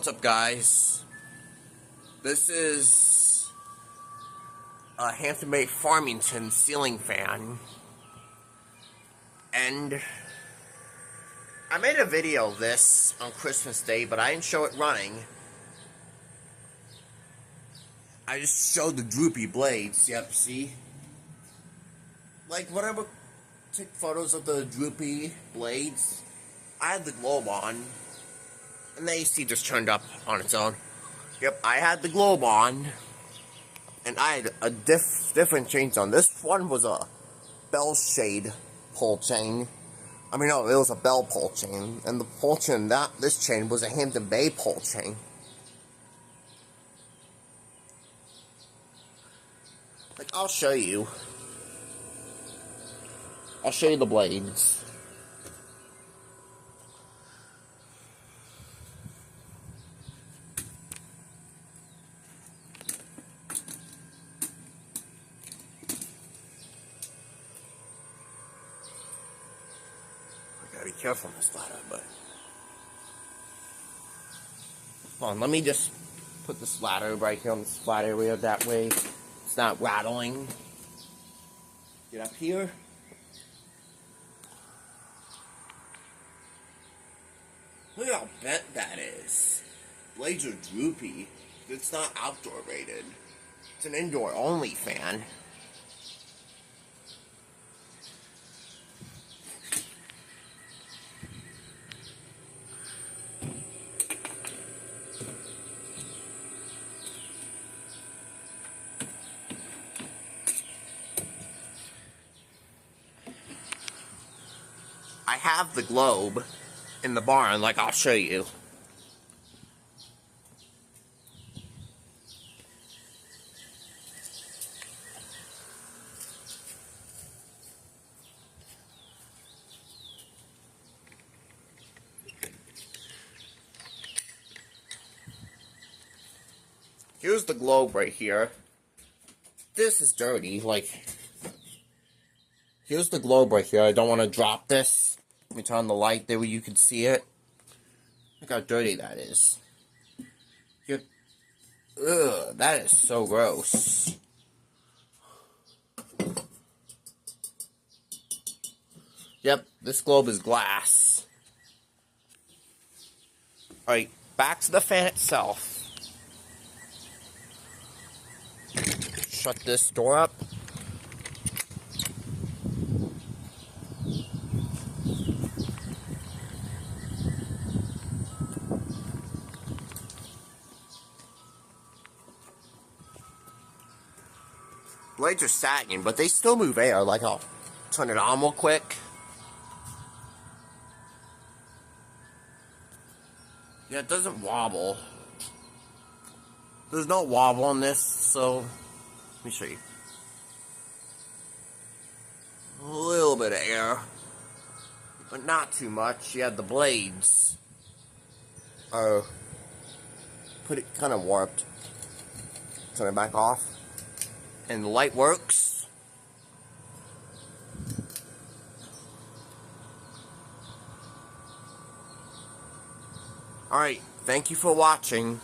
What's up, guys? This is a Hampton Farmington ceiling fan, and I made a video of this on Christmas Day, but I didn't show it running. I just showed the droopy blades. Yep, see? Like, whenever I took photos of the droopy blades, I had the globe on, and the AC just turned up on its own. Yep, I had the globe on, and I had a different chains on. This one was a bell shade pull chain. I mean, no, it was a bell pull chain, and the pull chain this chain was a Hampton Bay pull chain. Like, I'll show you. I'll show you the blades. Gotta be careful on this ladder, but hold on, let me just put this ladder right here on this flat area, that way it's not rattling. Get up here. Look how bent that is. Blades are droopy. It's not outdoor rated. It's an indoor only fan. I have the globe in the barn, like I'll show you. Here's the globe right here. This is dirty, like, here's the globe right here. I don't want to drop this. Let me turn on the light there where you can see it. Look how dirty that is. Ugh, that is so gross. Yep, this globe is glass. Alright, back to the fan itself. Shut this door up. Blades are sagging, but they still move air. Like, I'll turn it on real quick. Yeah, it doesn't wobble. There's no wobble on this, so let me show you. A little bit of air, but not too much. Yeah, the blades are kind of warped. Turn it back off. And the light works. Alright, thank you for watching.